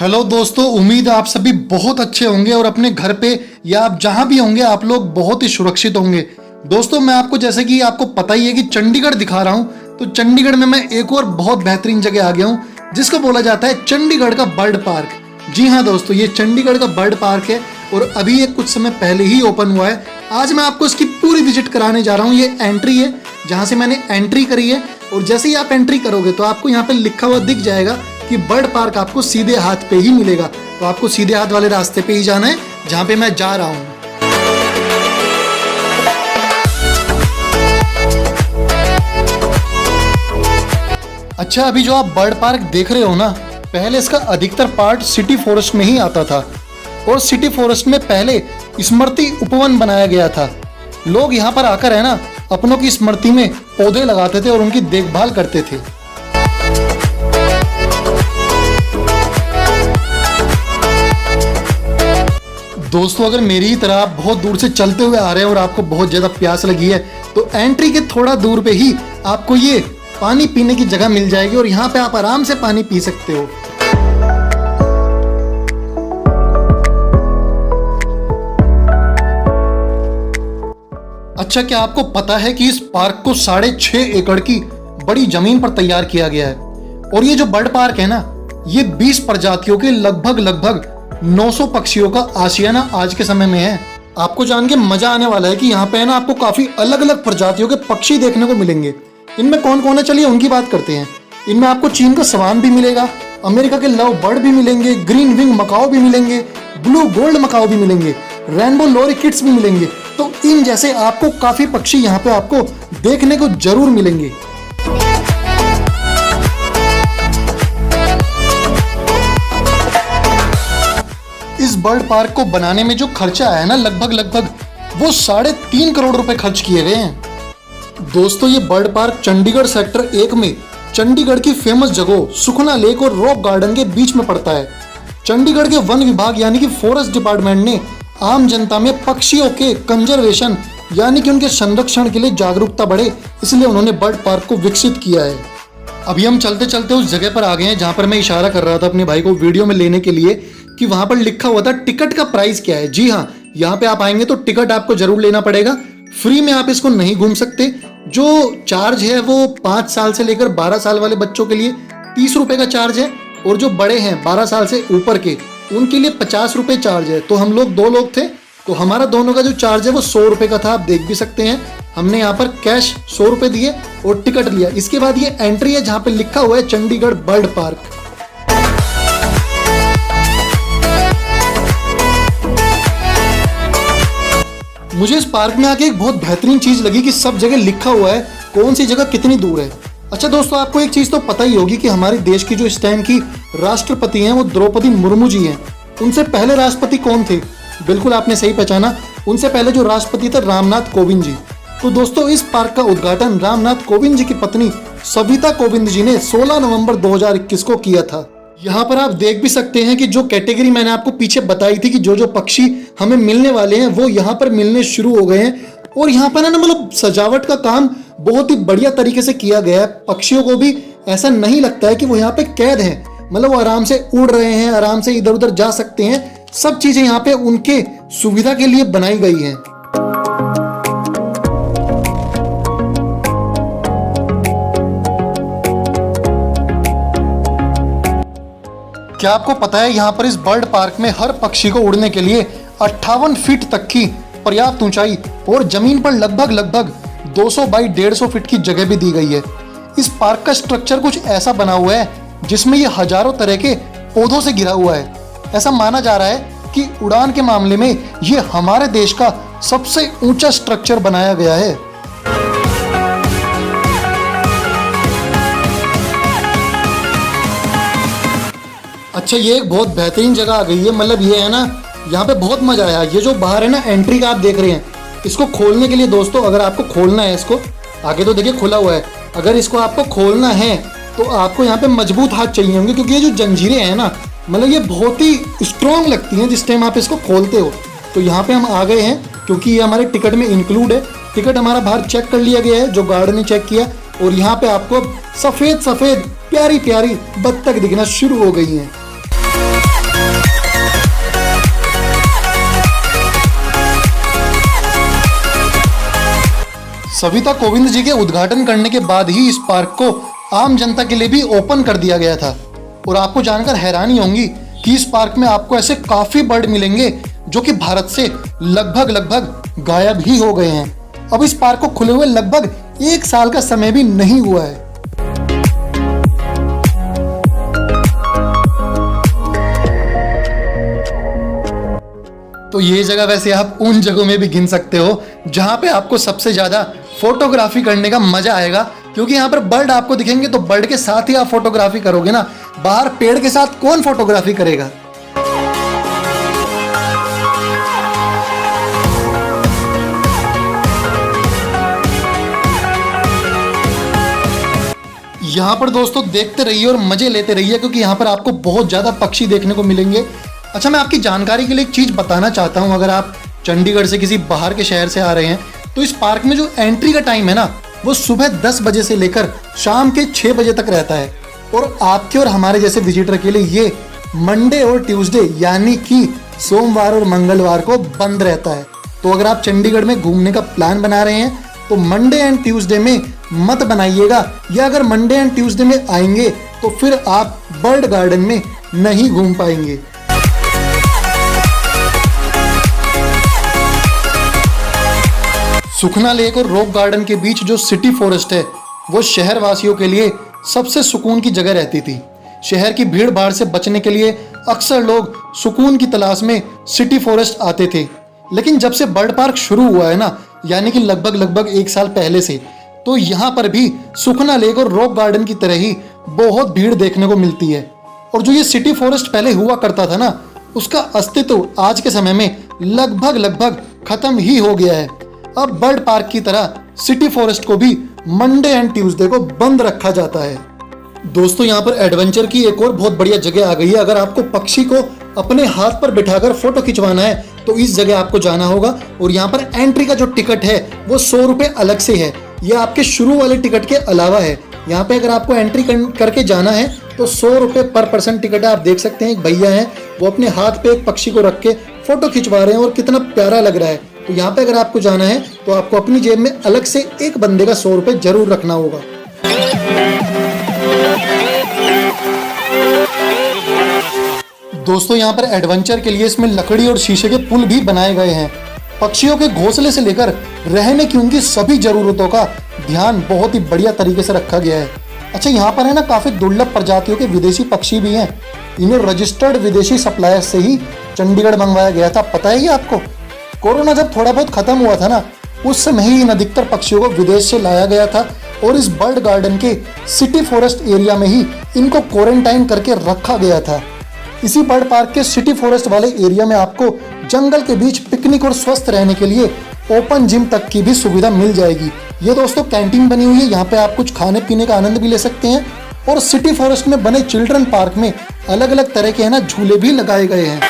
Hello दोस्तों, उम्मीद है आप सभी बहुत अच्छे होंगे और अपने घर पे या आप जहां भी होंगे आप लोग बहुत ही सुरक्षित होंगे। दोस्तों, मैं आपको जैसे कि आपको पता ही है कि चंडीगढ़ दिखा रहा हूं, तो चंडीगढ़ में मैं एक और बहुत बेहतरीन जगह आ गया हूं जिसको बोला जाता है चंडीगढ़ का बर्ड पार्क। जी हाँ दोस्तों, ये चंडीगढ़ का बर्ड पार्क है और अभी ये कुछ समय पहले ही ओपन हुआ है। आज मैं आपको इसकी पूरी विजिट कराने जा रहा हूँ। ये एंट्री है जहाँ से मैंने एंट्री करी है और जैसे ही आप एंट्री करोगे तो आपको यहाँ पे लिखा हुआ दिख जाएगा कि बर्ड पार्क आपको सीधे हाथ पे ही मिलेगा। तो आपको सीधे हाथ वाले रास्ते पे ही जाना है जहाँ पे मैं जा रहा हूँ। अच्छा, अभी जो आप बर्ड पार्क देख रहे हो ना, पहले इसका अधिकतर पार्ट सिटी फॉरेस्ट में ही आता था और सिटी फॉरेस्ट में पहले स्मृति उपवन बनाया गया था। लोग यहाँ पर आकर है ना अपनों की स्मृति में पौधे लगाते थे और उनकी देखभाल करते थे। दोस्तों, अगर मेरी ही तरह आप बहुत दूर से चलते हुए आ रहे हैं और आपको बहुत ज़्यादा प्यास लगी है तो एंट्री के थोड़ा दूर पे ही आपको ये पानी पीने की जगह मिल जाएगी और यहाँ पे आप आराम से पानी पी सकते हो। अच्छा, क्या आपको पता है कि इस पार्क को 6.5 एकड़ की बड़ी जमीन पर तैयार किया गया है और ये जो बर्ड पार्क है ना, ये 20 प्रजातियों के लगभग 900 पक्षियों का आशियाना आज के समय में है। आपको जान के मजा आने वाला है कि यहाँ पे है ना आपको काफी अलग अलग प्रजातियों के पक्षी देखने को मिलेंगे। इनमें कौन कौन है, चलिए उनकी बात करते हैं। इनमें आपको चीन का स्वान भी मिलेगा, अमेरिका के लव बर्ड भी मिलेंगे, ग्रीन विंग मकाओ भी मिलेंगे, ब्लू गोल्ड मकाओ भी मिलेंगे, रेनबो लॉरिकिट्स भी मिलेंगे। तो इन जैसे आपको काफी पक्षी यहाँ पे आपको देखने को जरूर मिलेंगे। इस बर्ड पार्क को बनाने में जो खर्चा आया ना, लगभग वो 3.5 करोड़ रुपए खर्च किए गए हैं। दोस्तों, ये बर्ड पार्क चंडीगढ़ सेक्टर 1 में चंडीगढ़ की फेमस जगह सुखना लेक और रॉक गार्डन के बीच में पड़ता है। चंडीगढ़ के वन विभाग यानी कि फॉरेस्ट डिपार्टमेंट ने आम जनता में पक्षियों के कंजर्वेशन यानी कि उनके संरक्षण के लिए जागरूकता बढ़े, इसलिए उन्होंने बर्ड पार्क को विकसित किया है। अभी हम चलते चलते उस जगह पर आ गए हैं जहां पर मैं इशारा कर रहा था अपने भाई को वीडियो में लेने के लिए कि वहां पर लिखा हुआ था टिकट का प्राइस क्या है। जी हाँ, यहाँ पे आप आएंगे तो टिकट आपको जरूर लेना पड़ेगा। फ्री में आप इसको नहीं घूम सकते। जो चार्ज है वो 5 साल से लेकर 12 साल वाले बच्चों के लिए 30 रुपए का चार्ज है और जो बड़े हैं 12 साल से ऊपर के उनके लिए 50 रुपए चार्ज है। तो हम लोग 2 लोग थे तो हमारा दोनों का जो चार्ज है वो 100 रुपए का था। आप देख भी सकते हैं, हमने यहाँ पर कैश 100 रुपए दिए और टिकट लिया। इसके बाद ये एंट्री है जहाँ पे लिखा हुआ है चंडीगढ़ बर्ड पार्क। मुझे इस पार्क में आके एक बहुत बेहतरीन चीज लगी कि सब जगह लिखा हुआ है कौन सी जगह कितनी दूर है। अच्छा दोस्तों, आपको एक चीज तो पता ही होगी कि हमारे देश की जो इस टाइम की राष्ट्रपति हैं वो द्रौपदी मुर्मू जी हैं। उनसे पहले राष्ट्रपति कौन थे? बिल्कुल आपने सही पहचाना, उनसे पहले जो राष्ट्रपति थे रामनाथ कोविंद जी। तो दोस्तों, इस पार्क का उद्घाटन रामनाथ कोविंद जी की पत्नी सविता कोविंद जी ने 16 नवंबर 2021 को किया था। यहाँ पर आप देख भी सकते हैं कि जो कैटेगरी मैंने आपको पीछे बताई थी कि जो पक्षी हमें मिलने वाले हैं वो यहाँ पर मिलने शुरू हो गए हैं। और यहाँ पर ना मतलब सजावट का काम बहुत ही बढ़िया तरीके से किया गया है। पक्षियों को भी ऐसा नहीं लगता है कि वो यहाँ पे कैद हैं, मतलब वो आराम से उड़ रहे हैं, आराम से इधर उधर जा सकते हैं। सब चीजें यहाँ पे उनके सुविधा के लिए बनाई गई हैं। क्या आपको पता है यहाँ पर इस बर्ड पार्क में हर पक्षी को उड़ने के लिए 58 फीट तक की पर्याप्त ऊंचाई और जमीन पर लगभग 200 बाई 150 फीट की जगह भी दी गई है। इस पार्क का स्ट्रक्चर कुछ ऐसा बना हुआ है जिसमें ये हजारों तरह के पौधों से घिरा हुआ है। ऐसा माना जा रहा है कि उड़ान के मामले में ये हमारे देश का सबसे ऊंचा स्ट्रक्चर बनाया गया है। अच्छा, ये एक बहुत बेहतरीन जगह आ गई है। मतलब ये है ना, यहाँ पे बहुत मजा आया। ये जो बाहर है ना एंट्री का आप देख रहे हैं, इसको खोलने के लिए दोस्तों अगर आपको खोलना है इसको, आगे तो देखिए खुला हुआ है, अगर इसको आपको खोलना है तो आपको यहाँ पे मजबूत हाथ चाहिए होंगे क्योंकि ये जो जंजीरें हैं ना, मतलब ये बहुत ही स्ट्रॉन्ग लगती हैं जिस टाइम आप इसको खोलते हो। तो यहाँ पे हम आ गए हैं क्योंकि ये हमारे टिकट में इंक्लूड है। टिकट हमारा बाहर चेक कर लिया गया है, जो गार्ड ने चेक किया, और यहाँ पे आपको सफेद प्यारी प्यारी बत्तख दिखना शुरू हो गई हैं। सविता कोविंद जी के उद्घाटन करने के बाद ही इस पार्क को आम जनता के लिए भी ओपन कर दिया गया था। और आपको जानकर हैरानी होगी कि इस पार्क में आपको ऐसे काफी बर्ड मिलेंगे जो कि भारत से लगभग गायब ही हो गए हैं। अब इस पार्क को खुले हुए लगभग 1 साल का समय भी नहीं हुआ है। तो ये जगह वैसे आप उन जगहों में भी गिन सकते हो जहां पे आपको सबसे ज्यादा फोटोग्राफी करने का मजा आएगा, क्योंकि यहाँ पर बर्ड आपको दिखेंगे तो बर्ड के साथ ही आप फोटोग्राफी करोगे ना। बाहर पेड़ के साथ कौन फोटोग्राफी करेगा। यहाँ पर दोस्तों देखते रहिए और मजे लेते रहिए, क्योंकि यहाँ पर आपको बहुत ज्यादा पक्षी देखने को मिलेंगे। अच्छा, मैं आपकी जानकारी के लिए एक चीज बताना चाहता हूँ। अगर आप चंडीगढ़ से किसी बाहर के शहर से आ रहे हैं तो इस पार्क में जो एंट्री का टाइम है ना, वो सुबह 10 बजे से लेकर शाम के 6 बजे तक रहता है। और आपके और हमारे जैसे विजिटर के लिए ये मंडे और ट्यूसडे यानी कि सोमवार और मंगलवार को बंद रहता है। तो अगर आप चंडीगढ़ में घूमने का प्लान बना रहे हैं तो मंडे एंड ट्यूसडे में मत बनाइएगा, या अगर मंडे एंड ट्यूसडे में आएंगे तो फिर आप बर्ड गार्डन में नहीं घूम पाएंगे। सुखना लेक और रॉक गार्डन के बीच जो सिटी फॉरेस्ट है वो शहर वासियों के लिए सबसे सुकून की जगह रहती थी। शहर की भीड़ भाड़ से बचने के लिए अक्सर लोग सुकून की तलाश में सिटी फॉरेस्ट आते थे। लेकिन जब से बर्ड पार्क शुरू हुआ है ना, यानी कि लगभग 1 साल पहले से, तो यहाँ पर भी सुखना लेक और रॉक गार्डन की तरह ही बहुत भीड़ देखने को मिलती है। और जो ये सिटी फॉरेस्ट पहले हुआ करता था ना, उसका अस्तित्व आज के समय में लगभग खत्म ही हो गया है। अब बर्ड पार्क की तरह सिटी फॉरेस्ट को भी मंडे एंड ट्यूसडे को बंद रखा जाता है। दोस्तों, यहाँ पर एडवेंचर की एक और बहुत बढ़िया जगह आ गई है। अगर आपको पक्षी को अपने हाथ पर बिठाकर फोटो खिंचवाना है तो इस जगह आपको जाना होगा। और यहाँ पर एंट्री का जो टिकट है वो 100 रुपये अलग से है। यह आपके शुरू वाले टिकट के अलावा है। यहाँ पे अगर आपको एंट्री करके जाना है तो 100 रुपये पर पर्सन टिकट है। आप देख सकते हैं एक भैया हैं, वो अपने हाथ पे एक पक्षी को रख के फोटो खिंचवा रहे हैं और कितना प्यारा लग रहा है। तो यहाँ पे अगर आपको जाना है तो आपको अपनी जेब में अलग से एक बंदे का 100 रुपये जरूर रखना होगा। दोस्तों, यहाँ पर एडवेंचर के लिए इसमें लकड़ी और शीशे के पुल भी बनाए गए हैं। पक्षियों के घोंसले से लेकर रहने की उनकी सभी जरूरतों का ध्यान बहुत ही बढ़िया तरीके से रखा गया है। अच्छा, यहाँ पर है ना काफी दुर्लभ प्रजातियों के विदेशी पक्षी भी हैं। इन्हें रजिस्टर्ड विदेशी सप्लायर से ही चंडीगढ़ मंगवाया गया था। पता है ये आपको? कोरोना जब थोड़ा बहुत खत्म हुआ था ना, उस समय ही इन अधिकतर पक्षियों को विदेश से लाया गया था और इस बर्ड गार्डन के सिटी फॉरेस्ट एरिया में ही इनको क्वारंटाइन करके रखा गया था। इसी बर्ड पार्क के सिटी फॉरेस्ट वाले एरिया में आपको जंगल के बीच पिकनिक और स्वस्थ रहने के लिए ओपन जिम तक की भी सुविधा मिल जाएगी। ये दोस्तों कैंटीन बनी हुई है, यहाँ पे आप कुछ खाने पीने का आनंद भी ले सकते हैं। और सिटी फॉरेस्ट में बने चिल्ड्रन पार्क में अलग अलग तरह के है ना झूले भी लगाए गए हैं।